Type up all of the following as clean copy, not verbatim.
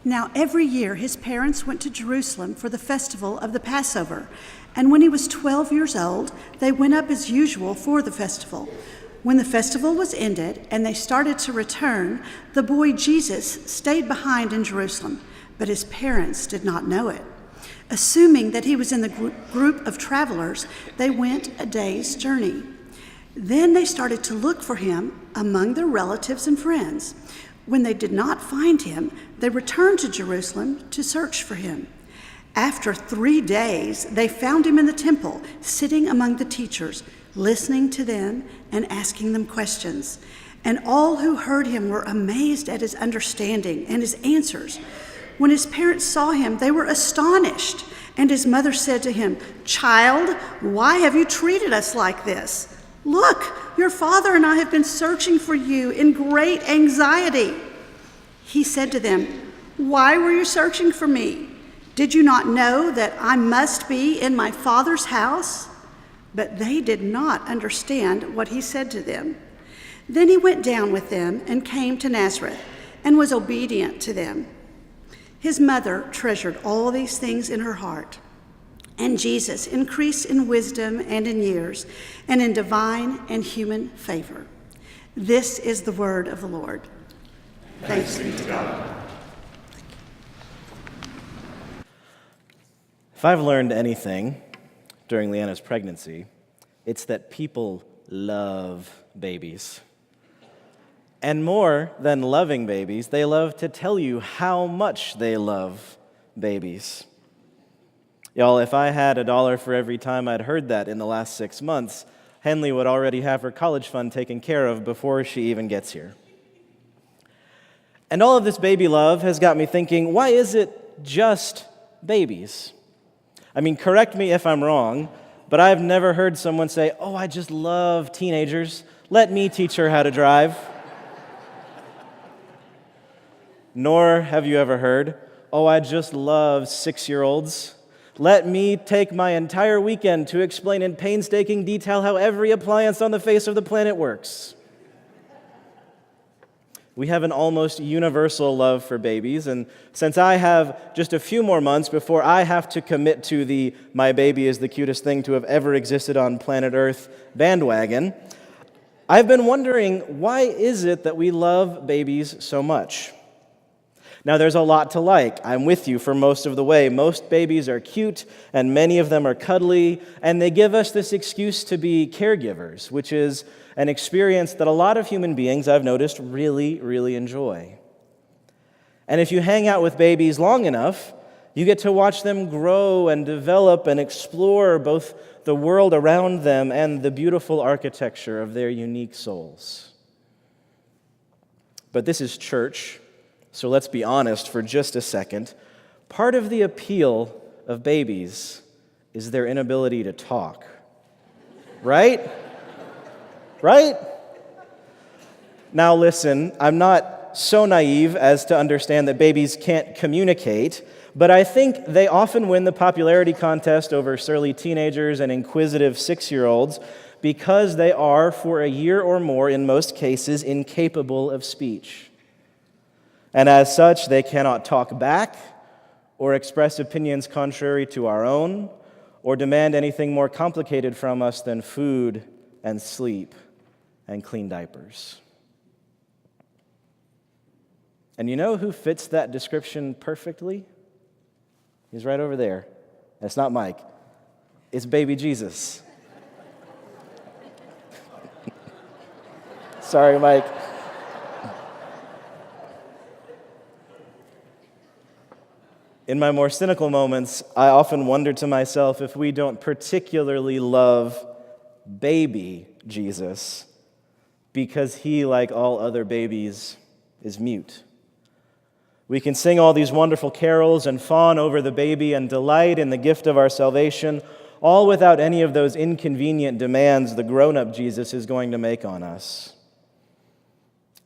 Now every year his parents went to Jerusalem for the festival of the Passover, and when he was 12 years old, they went up as usual for the festival. When the festival was ended and they started to return, the boy Jesus stayed behind in Jerusalem, but his parents did not know it. Assuming that he was in the group of travelers, they went a day's journey. Then they started to look for him among their relatives and friends. When they did not find him, they returned to Jerusalem to search for him. After 3 days, they found him in the temple, sitting among the teachers, listening to them and asking them questions. And all who heard him were amazed at his understanding and his answers. When his parents saw him, they were astonished. And his mother said to him, "Child, why have you treated us like this? Look, your father and I have been searching for you in great anxiety." He said to them, "Why were you searching for me? Did you not know that I must be in my father's house?" But they did not understand what he said to them. Then he went down with them and came to Nazareth and was obedient to them. His mother treasured all these things in her heart. And Jesus increased in wisdom and in years, and in divine and human favor. This is the word of the Lord. Thanks be to God. If I've learned anything during Leanna's pregnancy, it's that people love babies. And more than loving babies, they love to tell you how much they love babies. Y'all, if I had $1 for every time I'd heard that in the last 6 months, Henley would already have her college fund taken care of before she even gets here. And all of this baby love has got me thinking, why is it just babies? I mean, correct me if I'm wrong, but I've never heard someone say, "Oh, I just love teenagers. Let me teach her how to drive." Nor have you ever heard, "Oh, I just love 6-year-olds. Let me take my entire weekend to explain in painstaking detail how every appliance on the face of the planet works." We have an almost universal love for babies, and since I have just a few more months before I have to commit to the "my baby is the cutest thing to have ever existed on planet Earth" bandwagon, I've been wondering, why is it that we love babies so much? Now, there's a lot to like. I'm with you for most of the way. Most babies are cute, and many of them are cuddly, and they give us this excuse to be caregivers, which is an experience that a lot of human beings, I've noticed, really, really enjoy. And if you hang out with babies long enough, you get to watch them grow and develop and explore both the world around them and the beautiful architecture of their unique souls. But this is church. So let's be honest for just a second. Part of the appeal of babies is their inability to talk. Right? Right? Now listen, I'm not so naive as to understand that babies can't communicate, but I think they often win the popularity contest over surly teenagers and inquisitive 6-year-olds because they are, for a year or more in most cases, incapable of speech. And as such, they cannot talk back or express opinions contrary to our own or demand anything more complicated from us than food and sleep and clean diapers. And you know who fits that description perfectly? He's right over there. It's not Mike. It's baby Jesus. Sorry, Mike. In my more cynical moments, I often wonder to myself if we don't particularly love baby Jesus because he, like all other babies, is mute. We can sing all these wonderful carols and fawn over the baby and delight in the gift of our salvation, all without any of those inconvenient demands the grown-up Jesus is going to make on us.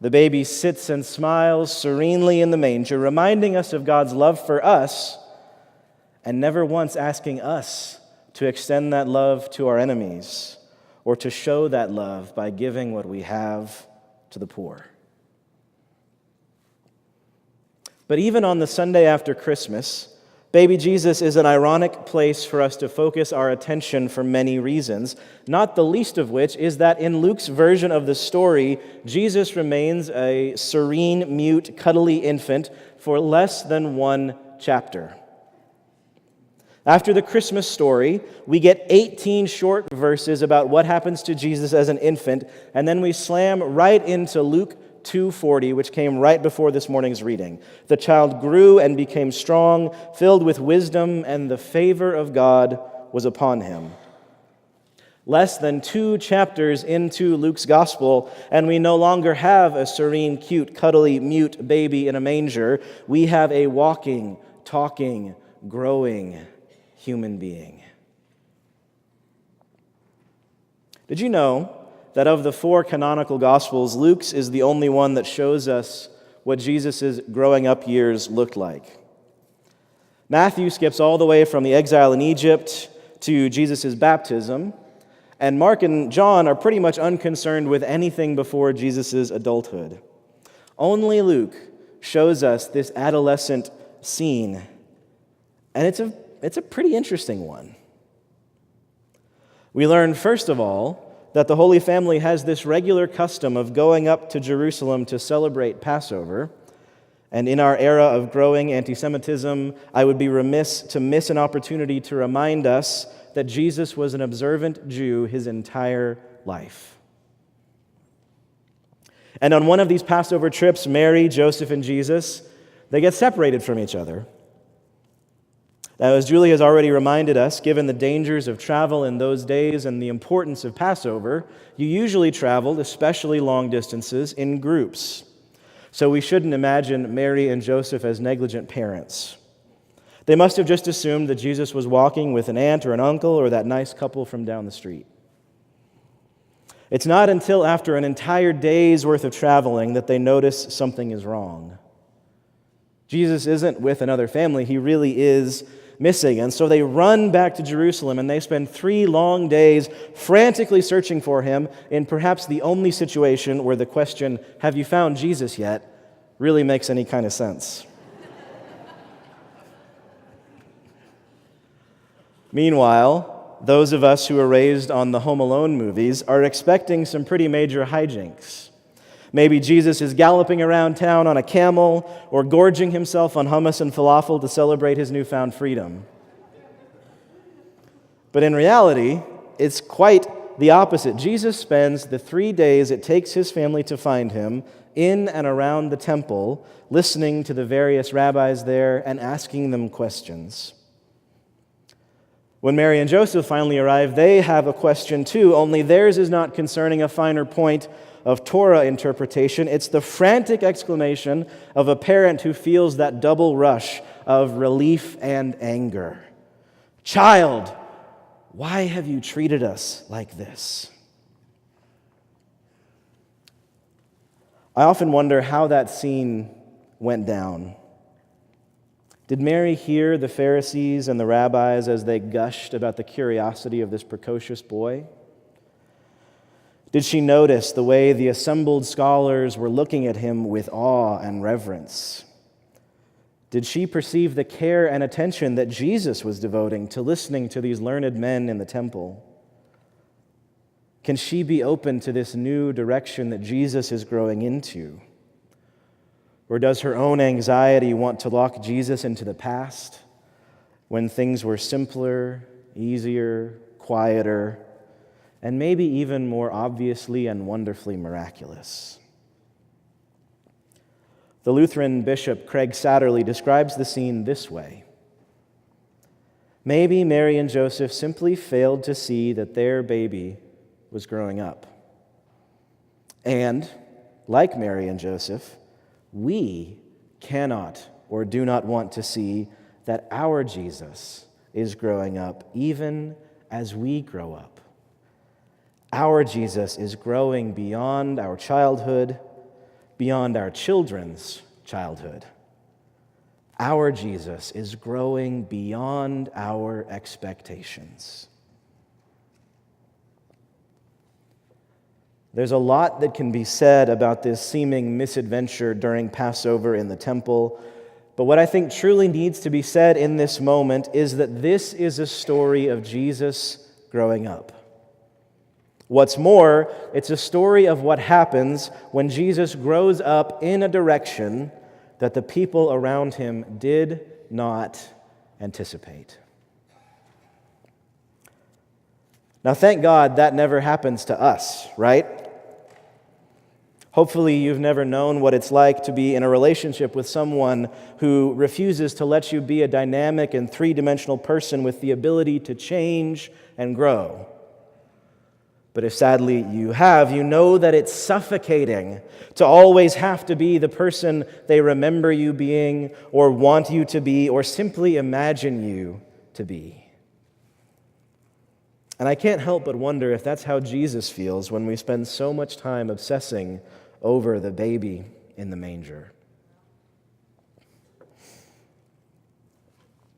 The baby sits and smiles serenely in the manger, reminding us of God's love for us and never once asking us to extend that love to our enemies or to show that love by giving what we have to the poor. But even on the Sunday after Christmas, baby Jesus is an ironic place for us to focus our attention for many reasons, not the least of which is that in Luke's version of the story, Jesus remains a serene, mute, cuddly infant for less than one chapter. After the Christmas story, we get 18 short verses about what happens to Jesus as an infant, and then we slam right into Luke 2:40, which came right before this morning's reading. The child grew and became strong, filled with wisdom, and the favor of God was upon him. Less than 2 chapters into Luke's gospel, and we no longer have a serene, cute, cuddly, mute baby in a manger. We have a walking, talking, growing human being. Did you know that of the 4 canonical Gospels, Luke's is the only one that shows us what Jesus' growing up years looked like? Matthew skips all the way from the exile in Egypt to Jesus' baptism, and Mark and John are pretty much unconcerned with anything before Jesus' adulthood. Only Luke shows us this adolescent scene, and it's a pretty interesting one. We learn, first of all, that the Holy Family has this regular custom of going up to Jerusalem to celebrate Passover. And in our era of growing anti-Semitism, I would be remiss to miss an opportunity to remind us that Jesus was an observant Jew his entire life. And on one of these Passover trips, Mary, Joseph, and Jesus, they get separated from each other. Now, as Julie has already reminded us, given the dangers of travel in those days and the importance of Passover, you usually traveled, especially long distances, in groups. So we shouldn't imagine Mary and Joseph as negligent parents. They must have just assumed that Jesus was walking with an aunt or an uncle or that nice couple from down the street. It's not until after an entire day's worth of traveling that they notice something is wrong. Jesus isn't with another family, he really is missing. And so they run back to Jerusalem and they spend 3 long days frantically searching for him in perhaps the only situation where the question, "Have you found Jesus yet?" really makes any kind of sense. Meanwhile, those of us who were raised on the Home Alone movies are expecting some pretty major hijinks. Maybe Jesus is galloping around town on a camel or gorging himself on hummus and falafel to celebrate his newfound freedom. But in reality, it's quite the opposite. Jesus spends the 3 days it takes his family to find him in and around the temple, listening to the various rabbis there and asking them questions. When Mary and Joseph finally arrive, they have a question too, only theirs is not concerning a finer point of Torah interpretation. It's the frantic exclamation of a parent who feels that double rush of relief and anger. "Child, why have you treated us like this?" I often wonder how that scene went down. Did Mary hear the Pharisees and the rabbis as they gushed about the curiosity of this precocious boy? Did she notice the way the assembled scholars were looking at him with awe and reverence? Did she perceive the care and attention that Jesus was devoting to listening to these learned men in the temple? Can she be open to this new direction that Jesus is growing into? Or does her own anxiety want to lock Jesus into the past when things were simpler, easier, quieter, and maybe even more obviously and wonderfully miraculous? The Lutheran bishop Craig Satterley describes the scene this way. Maybe Mary and Joseph simply failed to see that their baby was growing up. And, like Mary and Joseph, we cannot or do not want to see that our Jesus is growing up even as we grow up. Our Jesus is growing beyond our childhood, beyond our children's childhood. Our Jesus is growing beyond our expectations. There's a lot that can be said about this seeming misadventure during Passover in the temple, But what I think truly needs to be said in this moment is that this is a story of Jesus growing up. What's more, it's a story of what happens when Jesus grows up in a direction that the people around him did not anticipate. Now, thank God that never happens to us, right? Hopefully, you've never known what it's like to be in a relationship with someone who refuses to let you be a dynamic and three-dimensional person with the ability to change and grow. But if sadly you have, you know that it's suffocating to always have to be the person they remember you being, or want you to be, or simply imagine you to be. And I can't help but wonder if that's how Jesus feels when we spend so much time obsessing over the baby in the manger.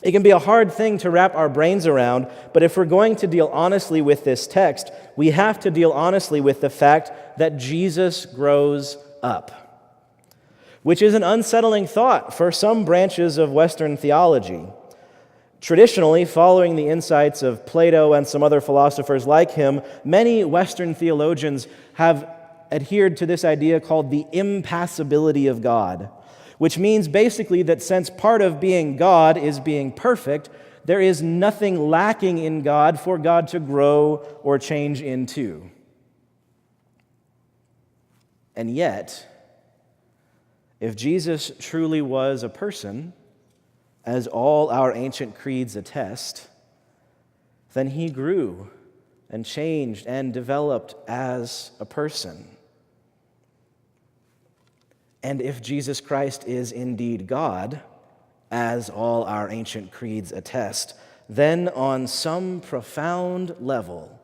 It can be a hard thing to wrap our brains around, but if we're going to deal honestly with this text, we have to deal honestly with the fact that Jesus grows up, which is an unsettling thought for some branches of Western theology. Traditionally, following the insights of Plato and some other philosophers like him, many Western theologians have adhered to this idea called the impassibility of God, which means basically that since part of being God is being perfect, there is nothing lacking in God for God to grow or change into. And yet, if Jesus truly was a person, as all our ancient creeds attest, then he grew and changed and developed as a person. And if Jesus Christ is indeed God, as all our ancient creeds attest, then on some profound level,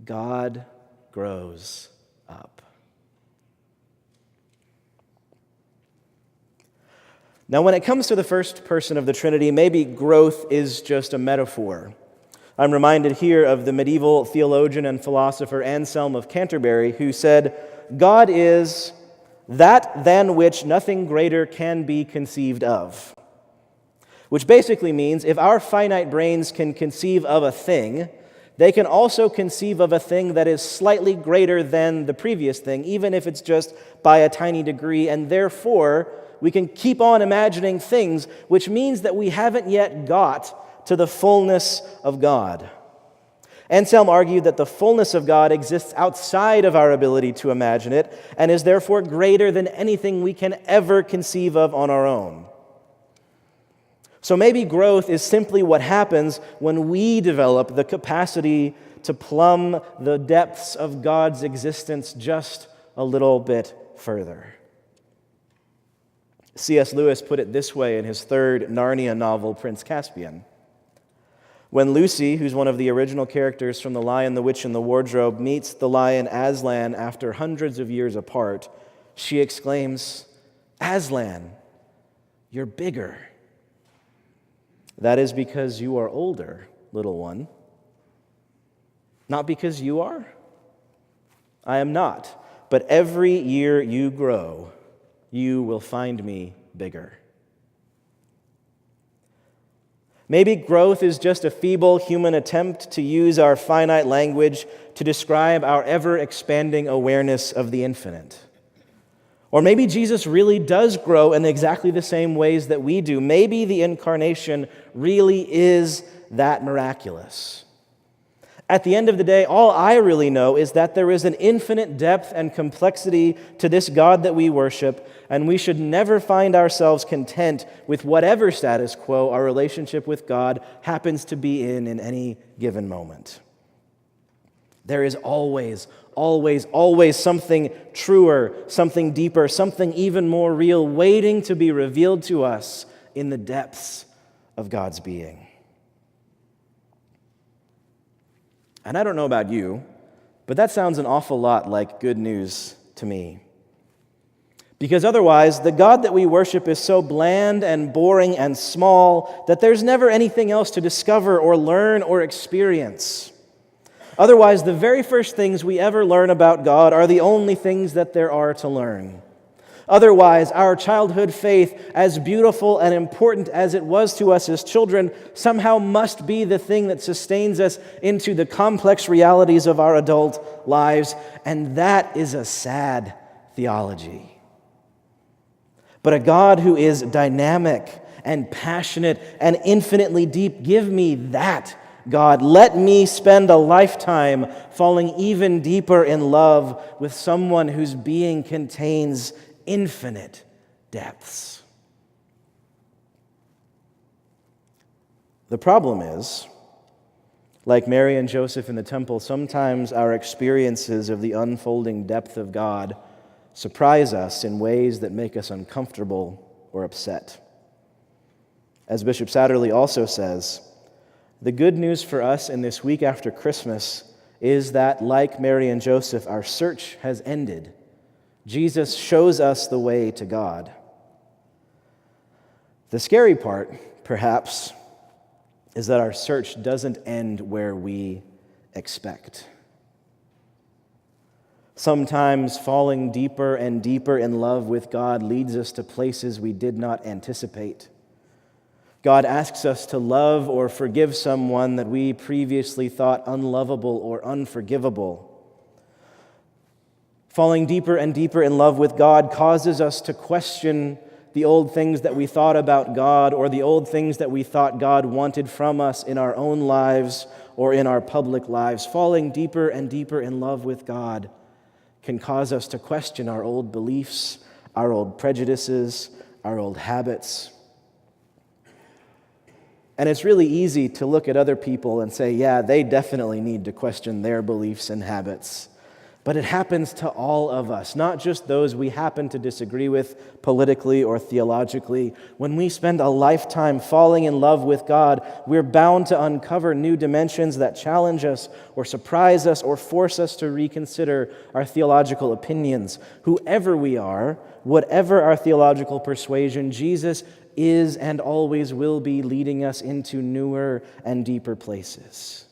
God grows up. Now, when it comes to the first person of the Trinity, maybe growth is just a metaphor. I'm reminded here of the medieval theologian and philosopher Anselm of Canterbury, who said, "God is that than which nothing greater can be conceived of." Which basically means if our finite brains can conceive of a thing, they can also conceive of a thing that is slightly greater than the previous thing, even if it's just by a tiny degree, and therefore we can keep on imagining things, which means that we haven't yet got to the fullness of God. Anselm argued that the fullness of God exists outside of our ability to imagine it and is therefore greater than anything we can ever conceive of on our own. So maybe growth is simply what happens when we develop the capacity to plumb the depths of God's existence just a little bit further. C.S. Lewis put it this way in his third Narnia novel, Prince Caspian. When Lucy, who's one of the original characters from The Lion, the Witch, and the Wardrobe, meets the lion Aslan after hundreds of years apart, she exclaims, "Aslan, you're bigger." "That is because you are older, little one." "Not because you are?" "I am not, but every year you grow, you will find me bigger." Maybe growth is just a feeble human attempt to use our finite language to describe our ever-expanding awareness of the infinite. Or maybe Jesus really does grow in exactly the same ways that we do. Maybe the incarnation really is that miraculous. At the end of the day, all I really know is that there is an infinite depth and complexity to this God that we worship, and we should never find ourselves content with whatever status quo our relationship with God happens to be in any given moment. There is always something truer, something deeper, something even more real waiting to be revealed to us in the depths of God's being. And I don't know about you, but that sounds an awful lot like good news to me. Because otherwise, the God that we worship is so bland and boring and small that there's never anything else to discover or learn or experience. Otherwise, the very first things we ever learn about God are the only things that there are to learn. Otherwise, our childhood faith, as beautiful and important as it was to us as children, somehow must be the thing that sustains us into the complex realities of our adult lives, and that is a sad theology. But a God who is dynamic and passionate and infinitely deep, give me that, God. Let me spend a lifetime falling even deeper in love with someone whose being contains infinite depths. The problem is, like Mary and Joseph in the temple, sometimes our experiences of the unfolding depth of God surprise us in ways that make us uncomfortable or upset. As Bishop Satterley also says, the good news for us in this week after Christmas is that, like Mary and Joseph, our search has ended. Jesus shows us the way to God. The scary part, perhaps, is that our search doesn't end where we expect. Sometimes falling deeper and deeper in love with God leads us to places we did not anticipate. God asks us to love or forgive someone that we previously thought unlovable or unforgivable. Falling deeper and deeper in love with God causes us to question the old things that we thought about God or the old things that we thought God wanted from us in our own lives or in our public lives. Falling deeper and deeper in love with God can cause us to question our old beliefs, our old prejudices, our old habits. And it's really easy to look at other people and say, yeah, they definitely need to question their beliefs and habits. But it happens to all of us, not just those we happen to disagree with politically or theologically. When we spend a lifetime falling in love with God, we're bound to uncover new dimensions that challenge us or surprise us or force us to reconsider our theological opinions. Whoever we are, whatever our theological persuasion, Jesus is and always will be leading us into newer and deeper places.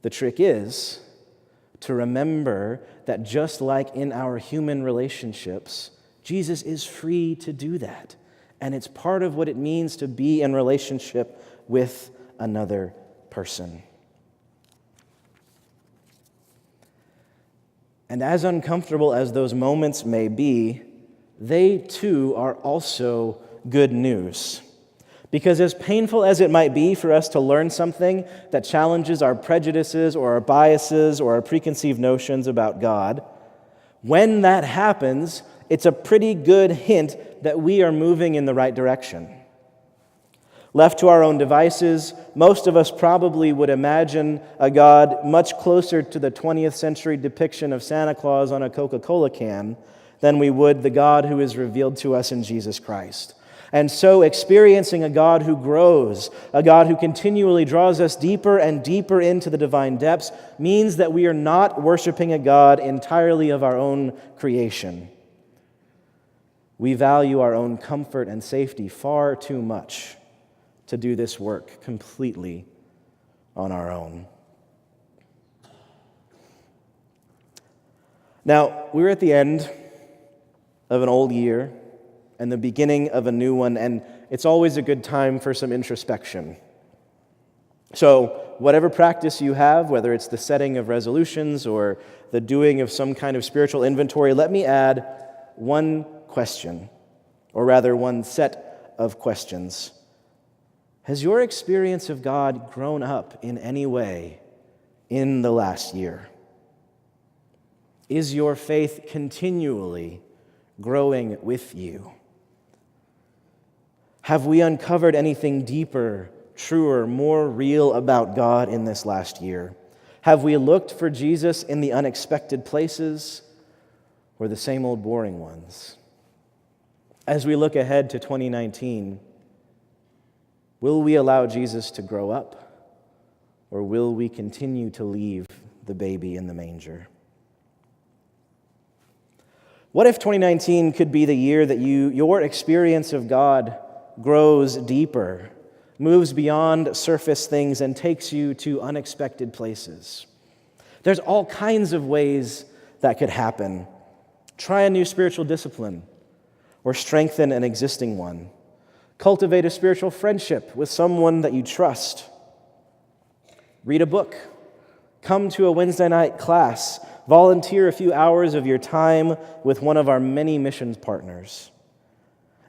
The trick is to remember that just like in our human relationships, Jesus is free to do that. And it's part of what it means to be in relationship with another person. And as uncomfortable as those moments may be, they too are also good news. Because as painful as it might be for us to learn something that challenges our prejudices or our biases or our preconceived notions about God, when that happens, it's a pretty good hint that we are moving in the right direction. Left to our own devices, most of us probably would imagine a God much closer to the 20th century depiction of Santa Claus on a Coca-Cola can than we would the God who is revealed to us in Jesus Christ. And so experiencing a God who grows, a God who continually draws us deeper and deeper into the divine depths, means that we are not worshiping a God entirely of our own creation. We value our own comfort and safety far too much to do this work completely on our own. Now, we're at the end of an old year and the beginning of a new one, and it's always a good time for some introspection. So, whatever practice you have, whether it's the setting of resolutions or the doing of some kind of spiritual inventory, let me add one question, or rather one set of questions. Has your experience of God grown up in any way in the last year? Is your faith continually growing with you? Have we uncovered anything deeper, truer, more real about God in this last year? Have we looked for Jesus in the unexpected places or the same old boring ones? As we look ahead to 2019, will we allow Jesus to grow up, or will we continue to leave the baby in the manger? What if 2019 could be the year that your experience of God grows deeper, moves beyond surface things, and takes you to unexpected places? There's all kinds of ways that could happen. Try a new spiritual discipline. or strengthen an existing one. Cultivate a spiritual friendship with someone that you trust. Read a book. Come to a Wednesday night class. Volunteer a few hours of your time with one of our many missions partners.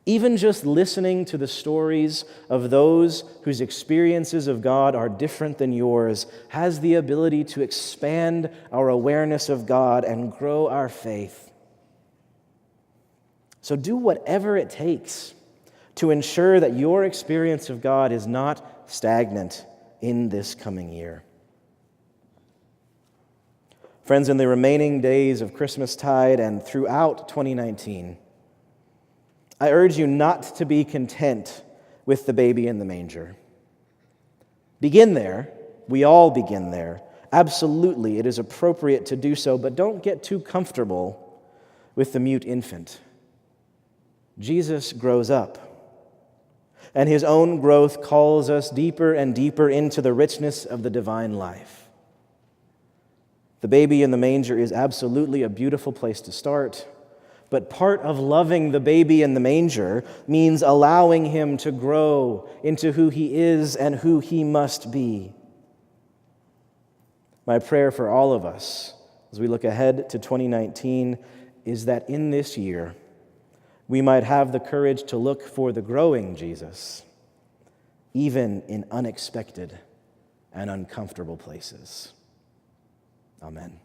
Even just listening to the stories of those whose experiences of God are different than yours has the ability to expand our awareness of God and grow our faith. So do whatever it takes to ensure that your experience of God is not stagnant in this coming year. Friends, in the remaining days of Christmastide and throughout 2019, I urge you not to be content with the baby in the manger. Begin there. We all begin there. Absolutely, it is appropriate to do so, but don't get too comfortable with the mute infant. Jesus grows up, and his own growth calls us deeper and deeper into the richness of the divine life. The baby in the manger is absolutely a beautiful place to start, but part of loving the baby in the manger means allowing him to grow into who he is and who he must be. My prayer for all of us as we look ahead to 2019 is that in this year, we might have the courage to look for the growing Jesus, even in unexpected and uncomfortable places. Amen.